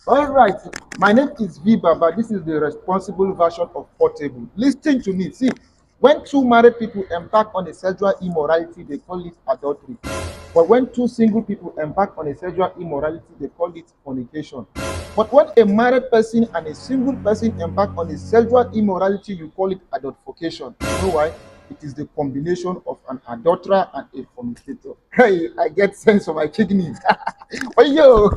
All right, my name is Viva, but this is the responsible version of Portable. Listen to me. See, when two married people embark on a sexual immorality, they call it adultery. But when two single people embark on a sexual immorality, they call it fornication. But when a married person and a single person embark on a sexual immorality, you call it adultfucation. You know why? It is the combination of an adulterer and a fornicator. Hey, I get sense of my kidneys. Oh, yo!